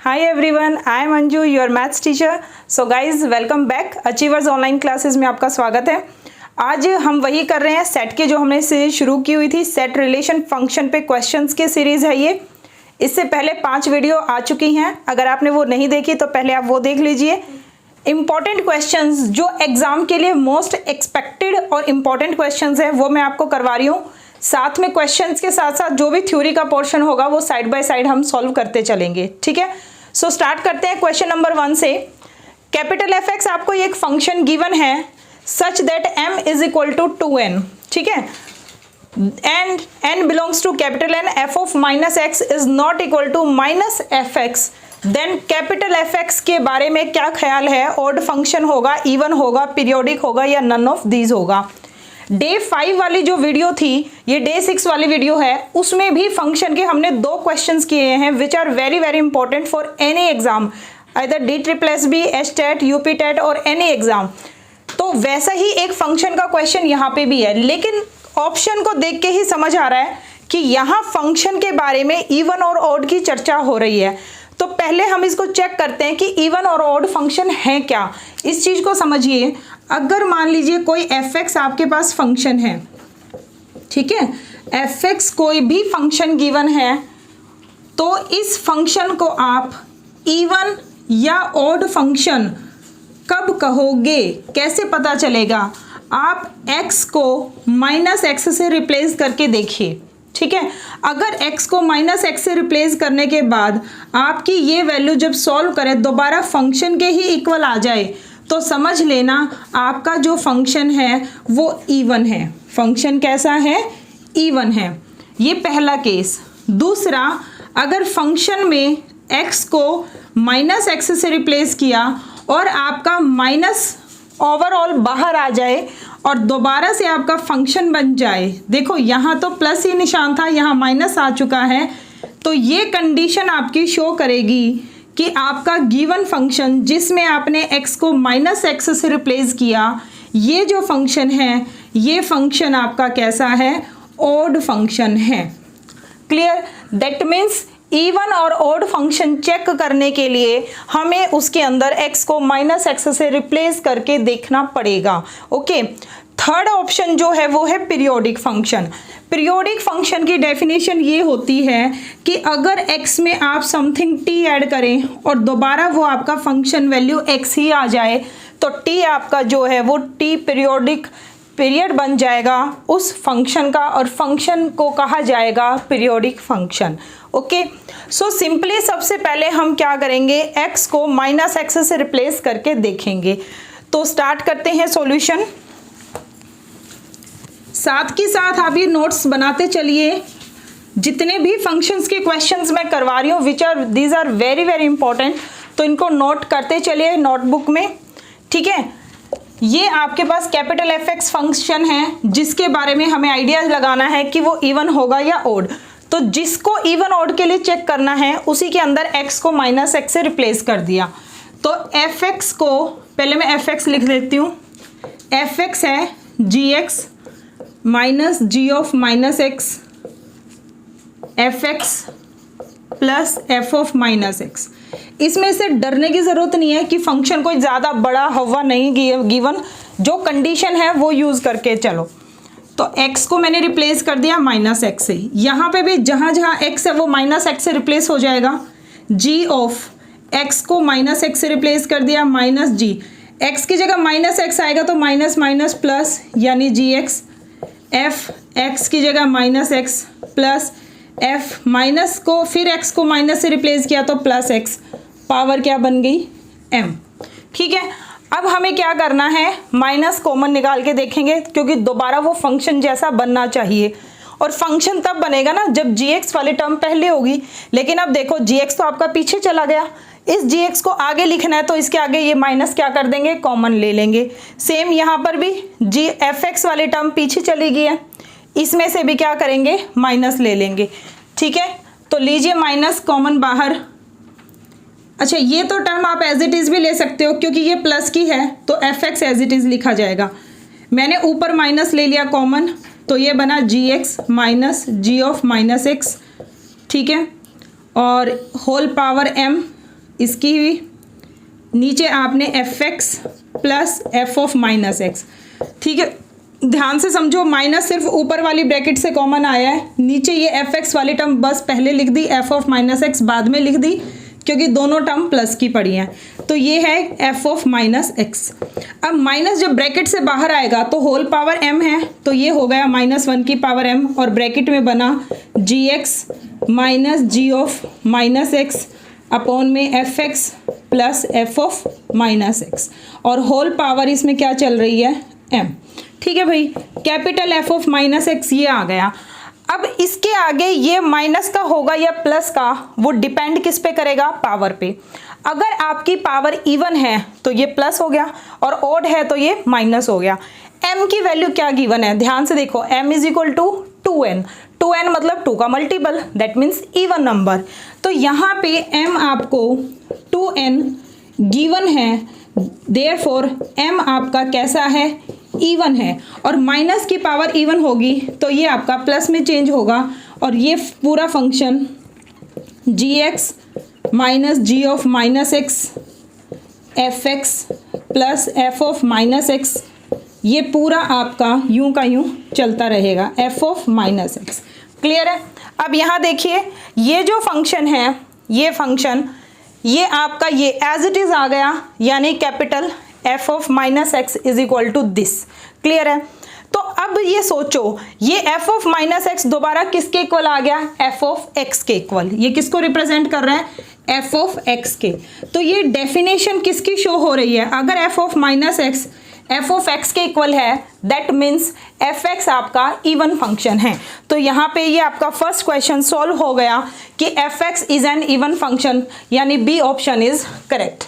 Hi everyone, I am Anju, your maths teacher. So guys, welcome back. Achievers online classes में आपका स्वागत है। आज हम वही कर रहे हैं सेट के जो हमने सीरीज शुरू की हुई थी, सेट रिलेशन फंक्शन पे क्वेश्चंस की सीरीज है ये। इससे पहले 5 वीडियो आ चुकी हैं, अगर आपने वो नहीं देखी तो पहले आप वो देख लीजिए। इम्पॉर्टेंट क्वेश्चंस जो एग्जाम के लिए मोस्ट एक्सपेक्टेड और इम्पॉर्टेंट क्वेश्चंस है वो मैं आपको करवा रही हूँ। साथ में क्वेश्चंस के साथ साथ जो भी थ्योरी का पोर्शन होगा वो साइड बाय साइड हम सॉल्व करते चलेंगे, ठीक है। सो स्टार्ट करते हैं क्वेश्चन नंबर 1 से। कैपिटल एफ एक्स आपको ये एक फंक्शन गिवन है such that m is equal to 2n, ठीक है, and n belongs to capital N, f of minus x is not equal to minus f x, then capital F x के बारे में क्या ख्याल है? ऑड फंक्शन होगा, इवन होगा, पीरियोडिक होगा या नन ऑफ दीज होगा। डे 5 वाली जो वीडियो थी, ये डे 6 वाली वीडियो है, उसमें भी फंक्शन के हमने 2 क्वेश्चंस किए हैं which are very very important for any exam, either DSSB, HTET, UP TET और एनी एग्जाम। तो वैसा ही एक फंक्शन का क्वेश्चन यहाँ पे भी है, लेकिन ऑप्शन को देख के ही समझ आ रहा है कि यहाँ फंक्शन के बारे में इवन और ऑड की चर्चा हो रही है। तो पहले हम इसको चेक करते हैं कि इवन और ऑड फंक्शन है क्या। इस चीज को समझिए, अगर मान लीजिए कोई एफ एक्स आपके पास फंक्शन है, ठीक है, एफ एक्स कोई भी फंक्शन गिवन है, तो इस फंक्शन को आप इवन या ऑड फंक्शन कब कहोगे, कैसे पता चलेगा? आप x को माइनस एक्स से रिप्लेस करके देखिए, ठीक है। अगर x को माइनस एक्स से रिप्लेस करने के बाद आपकी ये वैल्यू जब सॉल्व करें दोबारा फंक्शन के ही इक्वल आ जाए तो समझ लेना आपका जो फंक्शन है वो इवन है। फंक्शन कैसा है? इवन है। ये पहला केस। दूसरा, अगर फंक्शन में x को माइनस एक्स से रिप्लेस किया और आपका माइनस ओवरऑल बाहर आ जाए और दोबारा से आपका फंक्शन बन जाए, देखो यहाँ तो प्लस ही निशान था, यहाँ माइनस आ चुका है, तो ये कंडीशन आपकी शो करेगी कि आपका गिवन फंक्शन जिसमें आपने x को माइनस एक्स से रिप्लेस किया, ये जो फंक्शन है ये फंक्शन आपका कैसा है? ऑड फंक्शन है। क्लियर? दैट मीन्स इवन और ऑड फंक्शन चेक करने के लिए हमें उसके अंदर x को माइनस एक्स से रिप्लेस करके देखना पड़ेगा। ओके, थर्ड ऑप्शन जो है वो है पीरियोडिक फंक्शन। पीरियोडिक फंक्शन की डेफिनेशन ये होती है कि अगर x में आप समथिंग t ऐड करें और दोबारा वो आपका फंक्शन वैल्यू x ही आ जाए तो t आपका जो है वो t पीरियोडिक पीरियड बन जाएगा उस फंक्शन का और फंक्शन को कहा जाएगा periodic function. Okay, so simply सबसे पहले हम क्या करेंगे? x को माइनस एक्स से रिप्लेस करके देखेंगे। तो स्टार्ट करते हैं सॉल्यूशन। साथ के साथ आप ये नोट्स बनाते चलिए। जितने भी फंक्शंस के क्वेश्चंस मैं करवा रही हूँ which are these are very very important, तो इनको नोट करते चलिए नोटबुक में, ठीक है। ये आपके पास कैपिटल एफ एक्स फंक्शन है जिसके बारे में हमें आइडिया लगाना है कि वो इवन होगा या ऑड। तो जिसको इवन ऑड के लिए चेक करना है उसी के अंदर x को माइनस एक्स से रिप्लेस कर दिया। तो एफ एक्स को पहले मैं एफ एक्स लिख देती हूँ। एफ एक्स है g x minus g of minus x f x plus f of minus x. इसमें से डरने की ज़रूरत नहीं है कि फंक्शन कोई ज़्यादा बड़ा हुआ नहीं गिवन, जो कंडीशन है वो यूज़ करके चलो। तो x को मैंने रिप्लेस कर दिया माइनस एक्स से, यहाँ पे भी जहाँ जहाँ x है वो माइनस एक्स से रिप्लेस हो जाएगा। g ऑफ x को माइनस एक्स से रिप्लेस कर दिया माइनस g, x की जगह माइनस एक्स आएगा तो माइनस माइनस प्लस यानी gx, f x की जगह minus x plus f minus को फिर x को माइनस से रिप्लेस किया तो प्लस x, पावर क्या बन गई? m, ठीक है। अब हमें क्या करना है? माइनस कॉमन निकाल के देखेंगे क्योंकि दोबारा वो फंक्शन जैसा बनना चाहिए, और फंक्शन तब बनेगा ना जब gx वाली टर्म पहले होगी। लेकिन अब देखो gx तो आपका पीछे चला गया, इस gx को आगे लिखना है तो इसके आगे ये माइनस क्या कर देंगे? कॉमन ले लेंगे। सेम यहाँ पर भी एफ एक्स वाली टर्म पीछे चली गई है, इसमें से भी क्या करेंगे? माइनस ले लेंगे, ठीक है। तो लीजिए माइनस कॉमन बाहर। अच्छा, ये तो टर्म आप एज इट इज़ भी ले सकते हो क्योंकि ये प्लस की है तो f x as it is लिखा जाएगा। मैंने ऊपर माइनस ले लिया कॉमन, तो ये बना g x minus g of minus x, ठीक है, और होल पावर m इसकी भी नीचे आपने F x plus f of minus x, ठीक है। ध्यान से समझो, माइनस सिर्फ ऊपर वाली ब्रैकेट से कॉमन आया है, नीचे ये एफ एक्स वाली टर्म बस पहले लिख दी, एफ ऑफ माइनस एक्स बाद में लिख दी, क्योंकि दोनों टर्म प्लस की पड़ी हैं। तो ये है एफ ऑफ माइनस एक्स। अब माइनस जब ब्रैकेट से बाहर आएगा तो होल पावर m है, तो ये हो गया -1 की पावर m, और ब्रैकेट में बना g x minus g of minus x upon में f x plus f of minus x, और होल पावर इसमें क्या चल रही है m, ठीक है भाई। Capital F of minus x ये आ गया। अब इसके आगे ये माइनस का होगा या प्लस का, वो डिपेंड किस पे करेगा, पावर पे। अगर आपकी पावर इवन है तो ये प्लस हो गया, और ऑड है तो ये माइनस हो गया। m की वैल्यू क्या गिवन है, ध्यान से देखो, m is equal to 2n, 2n मतलब 2 का multiple, that means even number. तो यहाँ पे m आपको 2n गिवन है, देयरफॉर m आपका कैसा है, इवन है, और माइनस की पावर इवन होगी तो ये आपका प्लस में चेंज होगा, और ये पूरा function g x minus g of minus x f x plus f of minus x, ये पूरा आपका यूं का यूं चलता रहेगा, f of minus x. Clear है। अब यहाँ देखिए, ये जो फंक्शन है, ये फंक्शन ये आपका ये एज इट इज़ आ गया, यानी capital F of minus x is equal to this. Clear है। तो अब ये सोचो, ये एफ ऑफ माइनस एक्स दोबारा किसके इक्वल आ गया, एफ ऑफ एक्स के इक्वल। ये किसको रिप्रेजेंट कर रहा है, एफ ऑफ एक्स के। तो ये डेफिनेशन किसकी शो हो रही है, अगर F of minus x F of x के इक्वल है, दैट मीन्स एफ एक्स आपका इवन फंक्शन है। तो यहाँ पे ये आपका फर्स्ट क्वेश्चन सॉल्व हो गया कि F x is an even function, यानी बी ऑप्शन इज करेक्ट।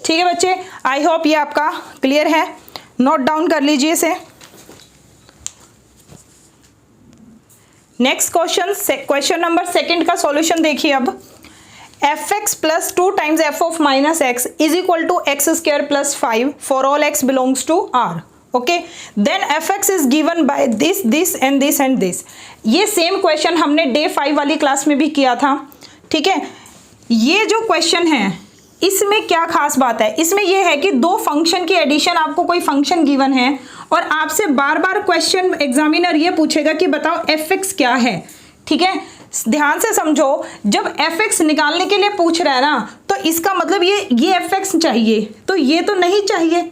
ठीक है बच्चे, आई होप ये आपका क्लियर है, नोट डाउन कर लीजिए इसे। Next question, question number second का सॉल्यूशन देखिए। अब f x plus 2 times f of minus x is equal to x square plus 5 for all x belongs to R. Okay, then f x is given by this this and this and this. ये same question हमने day 5 वाली class में भी किया था। ठीक है, ये जो क्वेश्चन है इसमें क्या खास बात है, इसमें यह है कि दो फंक्शन की एडिशन, आपको कोई फंक्शन गिवन है और आपसे बार बार क्वेश्चन एग्जामिनर ये पूछेगा कि बताओ एफ एक्स क्या है। ठीक है, ध्यान से समझो, जब एफ एक्स निकालने के लिए पूछ रहा है ना, तो इसका मतलब ये एफ एक्स चाहिए, तो ये तो नहीं चाहिए,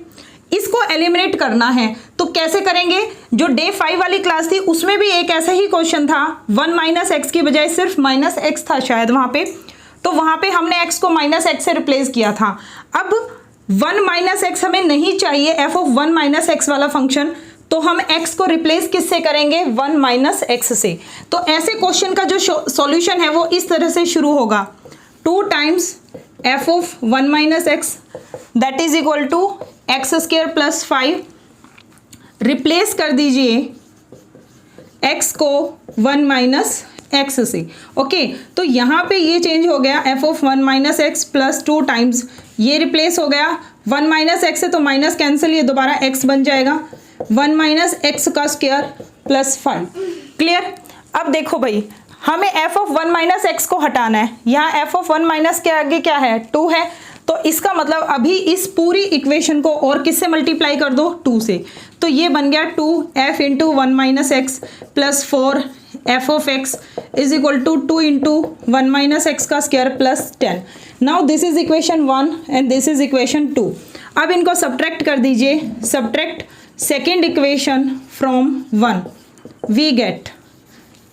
इसको एलिमिनेट करना है। तो कैसे करेंगे, जो डे 5 वाली क्लास थी उसमें भी एक ऐसा ही क्वेश्चन था, 1 माइनस एक्स की बजाय सिर्फ माइनस एक्स था शायद वहां पे, तो वहां पे हमने x को माइनस एक्स से रिप्लेस किया था। अब 1 माइनस एक्स हमें नहीं चाहिए, एफ ऑफ 1 माइनस एक्स वाला फंक्शन, तो हम x को रिप्लेस किससे करेंगे, 1 माइनस एक्स से। तो ऐसे क्वेश्चन का जो सॉल्यूशन है वो इस तरह से शुरू होगा, 2 times f of 1 minus x that is equal to x square plus 5, replace कर दीजिए x को 1 माइनस एक्स से। ओके, तो यहाँ पे ये चेंज हो गया, F of 1 minus x plus 2 times, ये रिप्लेस हो गया 1 माइनस एक्स से, तो माइनस कैंसिल, ये दोबारा x बन जाएगा 1 माइनस एक्स का स्क्वायर प्लस 5। क्लियर। अब देखो भाई, हमें एफ ऑफ 1 माइनस एक्स को हटाना है, यहाँ एफ ऑफ 1 माइनस के आगे क्या है, 2 है, तो इसका मतलब अभी इस पूरी इक्वेशन को और किससे मल्टीप्लाई कर दो, 2 से। तो ये बन गया 2f into 1 minus x plus 4 f of x is equal to 2 into 1 minus x का square plus 10। Now this is equation 1 and this is equation 2। अब इनको सब्ट्रैक्ट कर दीजिए, subtract second equation from 1 we get.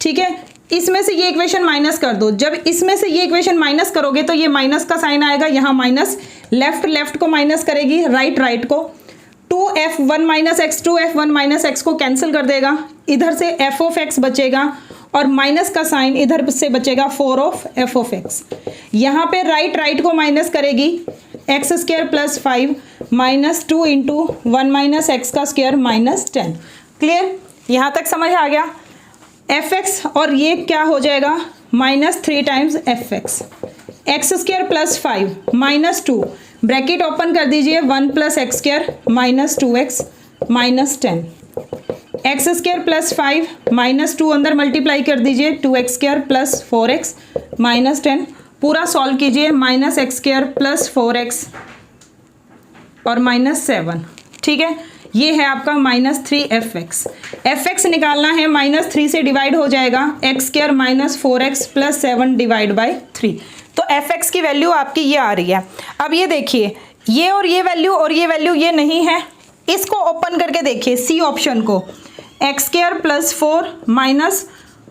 ठीक है, इसमें से ये इक्वेशन माइनस कर दो, जब इसमें से ये इक्वेशन माइनस करोगे तो ये माइनस का साइन आएगा, यहाँ माइनस, लेफ्ट लेफ्ट को माइनस करेगी, राइट राइट को, 2f1 minus x 2f1 minus x को कैंसिल कर देगा, इधर से f ऑफ एक्स बचेगा और माइनस का साइन इधर से बचेगा 4 ऑफ f ऑफ एक्स। यहाँ पे राइट राइट को माइनस करेगी, x square plus 5 minus 2 into 1 minus x का स्क्वायर माइनस 10। क्लियर, यहाँ तक समझ आ गया। एफ एक्स और ये क्या हो जाएगा, minus 3 times F x, x square plus 5 minus 2, bracket open कर दीजिए, 1 plus x square minus 2x minus 10, x square plus 5 minus 2 अंदर मल्टीप्लाई कर दीजिए, 2x square plus 4x minus 10, पूरा सॉल्व कीजिए, -x² प्लस 4x और -7, ठीक है। ये है आपका -3fx। fx निकालना है, -3 से डिवाइड हो जाएगा, x² - 4x plus 7 divide by 3। तो fx की वैल्यू आपकी ये आ रही है। अब ये देखिए, ये और ये वैल्यू और ये वैल्यू ये नहीं है, इसको ओपन करके देखिए सी ऑप्शन को, x² plus 4 minus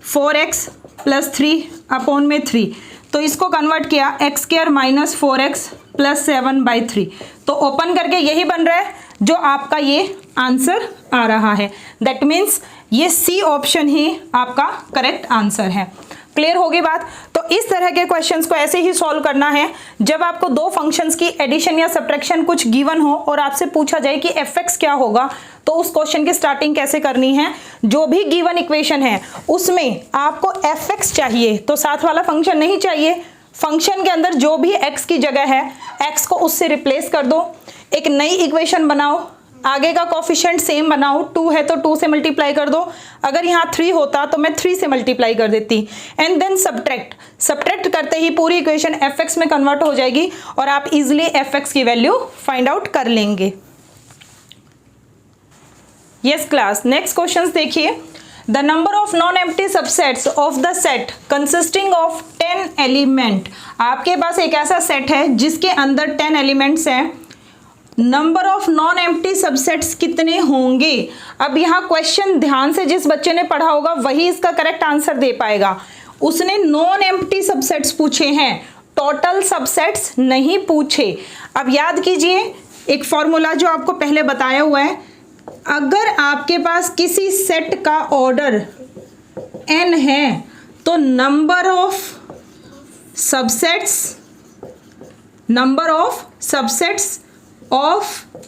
4x plus 3 upon में 3, तो इसको कन्वर्ट किया x² - 4x प्लस 7 बाई 3, तो ओपन करके यही बन रहा है जो आपका ये आंसर आ रहा है। दैट मीन्स ये सी ऑप्शन ही आपका करेक्ट आंसर है। क्लियर होगी बात? तो इस तरह के क्वेश्चंस को ऐसे ही सॉल्व करना है जब आपको दो फंक्शंस की एडिशन या सब्ट्रैक्शन कुछ गिवन हो और आपसे पूछा जाए कि fx क्या होगा, तो उस क्वेश्चन की स्टार्टिंग कैसे करनी है। जो भी गिवन इक्वेशन है उसमें आपको fx चाहिए तो साथ वाला फंक्शन नहीं चाहिए, फंक्शन के अंदर जो भी x की जगह है x को उससे रिप्लेस कर दो, एक नई इक्वेशन बनाओ, आगे का कोफिशिएंट सेम बनाओ, 2 है तो 2 से मल्टीप्लाई कर दो, अगर यहाँ 3 होता तो मैं 3 से मल्टीप्लाई कर देती, एंड देन सब्ट्रैक्ट करते ही पूरी इक्वेशन fx में कन्वर्ट हो जाएगी और आप इजीली fx की वैल्यू फाइंड आउट कर लेंगे। यस क्लास, नेक्स्ट क्वेश्चन देखिए। The number of non empty subsets of the set consisting of 10 element. आपके पास एक ऐसा सेट है जिसके अंदर 10 एलिमेंट्स हैं, number of non empty subsets कितने होंगे। अब यहाँ क्वेश्चन ध्यान से जिस बच्चे ने पढ़ा होगा वही इसका करेक्ट आंसर दे पाएगा। उसने नॉन एम्प्टी सबसेट्स पूछे हैं, टोटल सबसेट्स नहीं पूछे। अब याद कीजिए एक फॉर्मूला जो आपको पहले बताया हुआ है, अगर आपके पास किसी सेट का ऑर्डर n है तो number of subsets of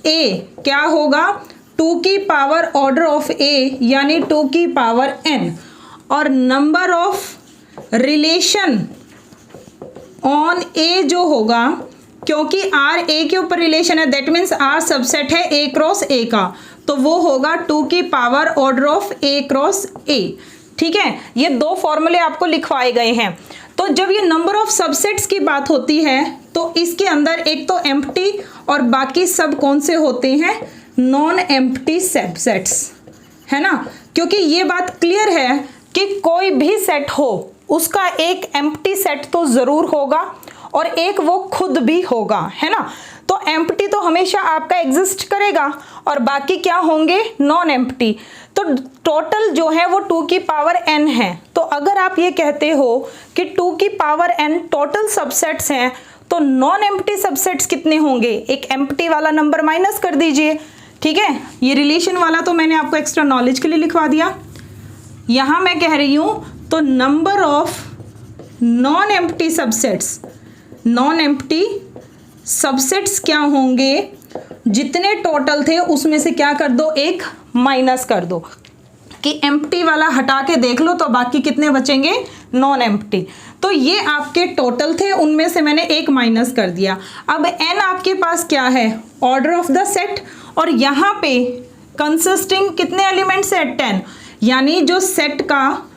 a क्या होगा, 2 की पावर ऑर्डर ऑफ a यानी 2 की पावर n, और number of relation on a जो होगा, क्योंकि r a के ऊपर रिलेशन है, दैट मीन्स r सबसेट है a क्रॉस a का, तो वो होगा 2 की power order of a cross a। ठीक है, ये दो फॉर्मूले आपको लिखवाए गए हैं। तो जब ये नंबर ऑफ सबसेट्स की बात होती है तो इसके अंदर एक तो एम्प्टी और बाकी सब कौन से होते हैं, नॉन एम्प्टी सबसेट्स, है ना। क्योंकि ये बात क्लियर है कि कोई भी सेट हो उसका एक एम्प्टी सेट तो जरूर होगा और एक वो खुद भी होगा, है ना। तो एम्प्टी तो हमेशा आपका एग्जिस्ट करेगा और बाकी क्या होंगे, नॉन एम्प्टी। तो टोटल जो है वो 2 की पावर n है। तो अगर आप ये कहते हो कि 2 की पावर n टोटल सबसेट्स हैं तो नॉन एम्प्टी सबसेट्स कितने होंगे, एक एम्प्टी वाला नंबर माइनस कर दीजिए। ठीक है, ये रिलेशन वाला तो मैंने आपको एक्स्ट्रा नॉलेज के लिए लिखवा दिया। यहां मैं कह रही हूं तो number of non empty subsets क्या होंगे, जितने टोटल थे उसमें से क्या कर दो, एक माइनस कर दो, कि एम्प्टी वाला हटा के देख लो तो बाकी कितने बचेंगे, नॉन एम्प्टी। तो ये आपके टोटल थे, उनमें से मैंने एक माइनस कर दिया। अब n आपके पास क्या है, ऑर्डर ऑफ द सेट, और यहाँ पे कंसिस्टिंग कितने एलिमेंट्स है, 10, यानी जो सेट का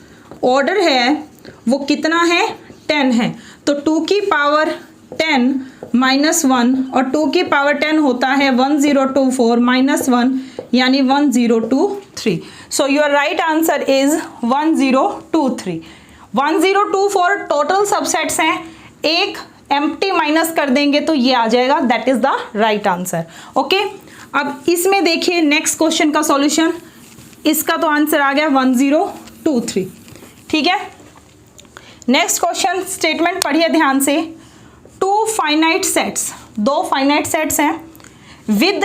ऑर्डर है वो कितना है, 10 है। तो 2 की पावर 10 माइनस 1 और 2 की पावर 10 होता है 1024 माइनस 1 यानी 1023। So your right answer is 1023। 1024 total subsets हैं, एक एम्प्टी माइनस कर देंगे तो ये आ जाएगा, that is the right answer. Okay, अब इसमें देखिए नेक्स्ट क्वेश्चन का सॉल्यूशन, इसका तो आंसर आ गया 1023। ठीक है, नेक्स्ट क्वेश्चन स्टेटमेंट पढ़िए ध्यान से। 2 फाइनाइट सेट्स, 2 फाइनाइट सेट्स हैं विद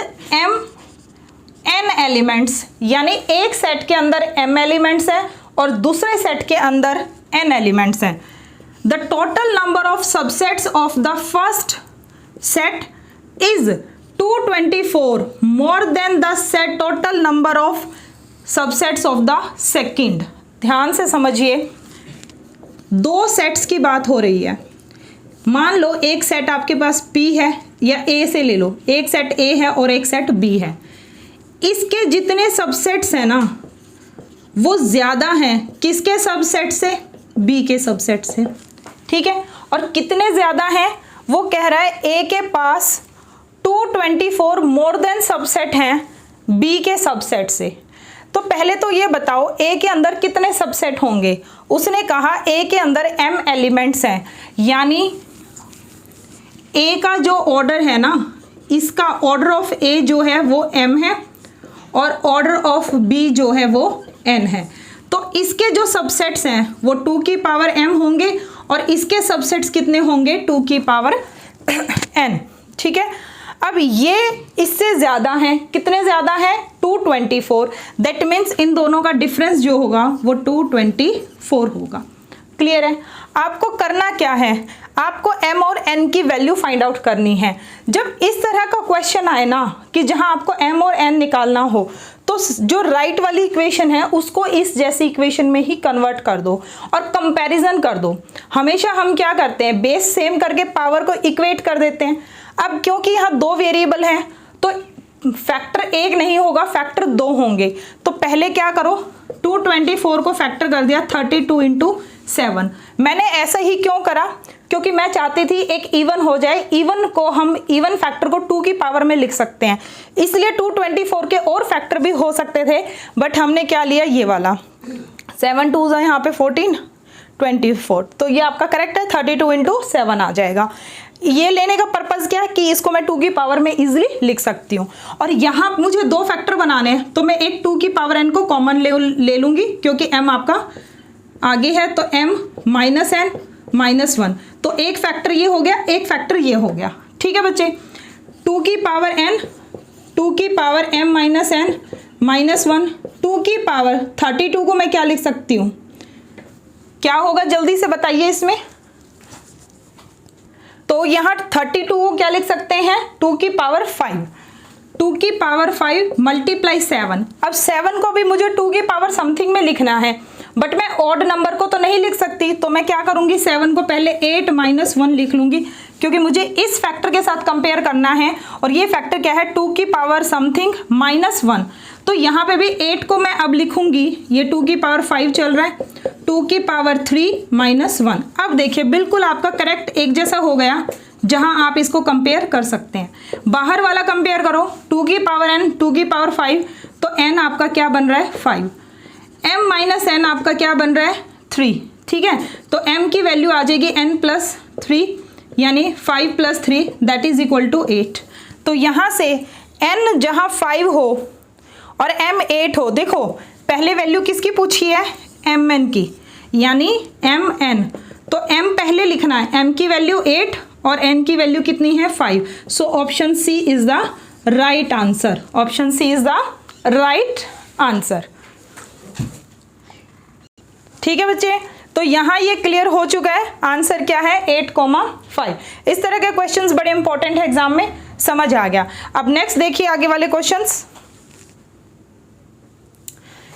n एलिमेंट्स, यानी एक सेट के अंदर m एलिमेंट्स है और दूसरे सेट के अंदर n एलिमेंट्स हैं। The total number of subsets of the first set is 224 more than the set total number of subsets of the second. ध्यान से समझिए, दो सेट्स की बात हो रही है। मान लो एक सेट आपके पास P है, या A से ले लो, एक सेट A है और एक सेट B है। इसके जितने सबसेट्स हैं ना वो ज़्यादा हैं किसके सबसेट से, B के सबसेट से। ठीक है, और कितने ज़्यादा हैं, वो कह रहा है ए के पास 224 मोर देन सबसेट हैं बी के सबसेट से। तो पहले तो ये बताओ ए के अंदर कितने सबसेट होंगे। उसने कहा ए के अंदर m एलिमेंट्स हैं, यानी ए का जो ऑर्डर है ना, इसका ऑर्डर ऑफ ए जो है वो m है और ऑर्डर ऑफ बी जो है वो n है। तो इसके जो सबसेट्स हैं वो 2 की पावर m होंगे और इसके सबसेट्स कितने होंगे, 2 की पावर n। ठीक है, अब ये इससे ज़्यादा हैं, कितने ज़्यादा हैं, 224। दैट मीन्स इन दोनों का डिफरेंस जो होगा वो 224 होगा। क्लियर है। आपको करना क्या है, आपको m और n की वैल्यू फाइंड आउट करनी है। जब इस तरह का क्वेश्चन आए ना कि जहां आपको m और n निकालना हो, तो जो राइट वाली इक्वेशन है उसको इस जैसी इक्वेशन में ही कन्वर्ट कर दो और कंपैरिजन कर दो। हमेशा हम क्या करते हैं, बेस सेम करके पावर को इक्वेट कर देते हैं। अब क्योंकि यहाँ 2 वेरिएबल हैं तो फैक्टर 1 नहीं होगा, फैक्टर 2 होंगे। तो पहले क्या करो, 224 को फैक्टर कर दिया 32 इंटू 7। मैंने ऐसा ही क्यों करा, क्योंकि मैं चाहती थी एक इवन हो जाए। इवन को हम इवन फैक्टर को 2 की पावर में लिख सकते हैं, इसलिए 224 के और फैक्टर भी हो सकते थे, बट हमने क्या लिया, ये वाला 7 2 यहाँ पे 14 24। तो ये आपका करेक्ट है, 32 इंटू 7 आ जाएगा। ये लेने का पर्पज़ क्या है कि इसको मैं 2 की पावर में इजीली लिख सकती हूँ। और यहाँ मुझे 2 फैक्टर बनाने हैं, तो मैं एक 2 की पावर n को कॉमन ले लूँगी, क्योंकि m आपका आगे है, तो m माइनस n माइनस 1। तो एक फैक्टर ये हो गया, एक फैक्टर ये हो गया। ठीक है बच्चे, 2 की पावर n, 2 की power m minus n minus 1, 2 की पावर 32 को मैं क्या लिख सकती हूँ, क्या होगा जल्दी से बताइए इसमें। तो यहाँ 32 को क्या लिख सकते हैं, 2 की पावर 5, 2 की पावर 5 मल्टीप्लाई 7। अब 7 को भी मुझे 2 की पावर समथिंग में लिखना है, बट मैं ऑड नंबर को तो नहीं लिख सकती। तो मैं क्या करूँगी, 7 को पहले 8 माइनस 1 लिख लूँगी, क्योंकि मुझे इस फैक्टर के साथ कंपेयर करना है। और ये फैक्टर क्या है, 2 की पावर समथिंग माइनस 1। तो यहाँ पे भी 8 को मैं अब लिखूँगी, ये 2 की पावर 5 चल रहा है, 2 की पावर 3 माइनस 1। अब देखिए बिल्कुल आपका करेक्ट एक जैसा हो गया, जहां आप इसको कंपेयर कर सकते हैं। बाहर वाला कंपेयर करो, 2 की पावर n, 2 की पावर 5, तो n आपका क्या बन रहा है 5, m माइनस n आपका क्या बन रहा है 3। ठीक है, तो m की वैल्यू आ जाएगी n प्लस 3, यानी 5 plus 3 that is equal to 8। तो यहाँ से n जहाँ 5 हो और m 8 हो, देखो पहले वैल्यू किसकी पूछी है, mn की, यानी mn। तो m पहले लिखना है, m की वैल्यू 8 और n की वैल्यू कितनी है 5। So option C is the right answer, option C is the right answer. ठीक है बच्चे, तो यहाँ ये क्लियर हो चुका है, आंसर क्या है 8,5। इस तरह के क्वेश्चंस बड़े इंपॉर्टेंट है एग्जाम में, समझ आ गया। अब नेक्स्ट देखिए आगे वाले questions.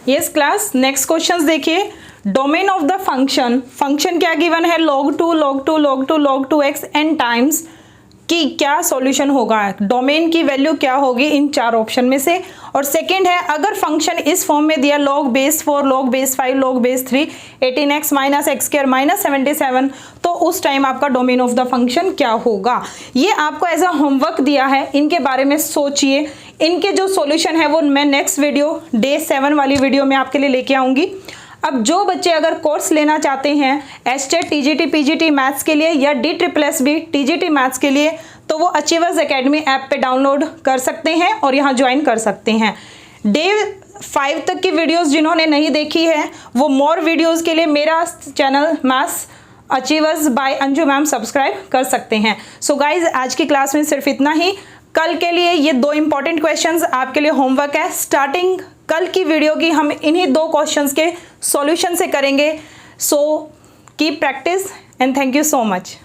Yes class, next questions देखिए। Domain of the function, function क्या गिवन है, log 2 log 2 log 2 log 2x n times की क्या सॉल्यूशन होगा, डोमेन की वैल्यू क्या होगी इन 4 ऑप्शन में से। और सेकंड है, अगर फंक्शन इस फॉर्म में दिया log base 4 log base 5 log base 3 18x minus x square minus 77, तो उस टाइम आपका डोमेन ऑफ द फंक्शन क्या होगा। ये आपको एज अ होमवर्क दिया है, इनके बारे में सोचिए। इनके जो सॉल्यूशन है वो मैं नेक्स्ट वीडियो डे 7 वाली वीडियो में आपके लिए लेके आऊँगी। अब जो बच्चे अगर कोर्स लेना चाहते हैं एस्टेट टीजीटी पीजीटी मैथ्स के लिए या DSSB टीजीटी मैथ्स के लिए, तो वो अचीवर्स एकेडमी ऐप पे डाउनलोड कर सकते हैं और यहाँ ज्वाइन कर सकते हैं। डे 5 तक की वीडियोस जिन्होंने नहीं देखी है वो मोर वीडियोस के लिए मेरा channel maths achievers by Anju ma'am subscribe कर सकते हैं। सो गाइज, आज की क्लास में सिर्फ इतना ही। कल के लिए ये 2 इंपॉर्टेंट क्वेश्चंस आपके लिए होमवर्क है। स्टार्टिंग कल की वीडियो की हम इन्हीं 2 क्वेश्चंस के सॉल्यूशन से करेंगे। So keep practice and thank you so much.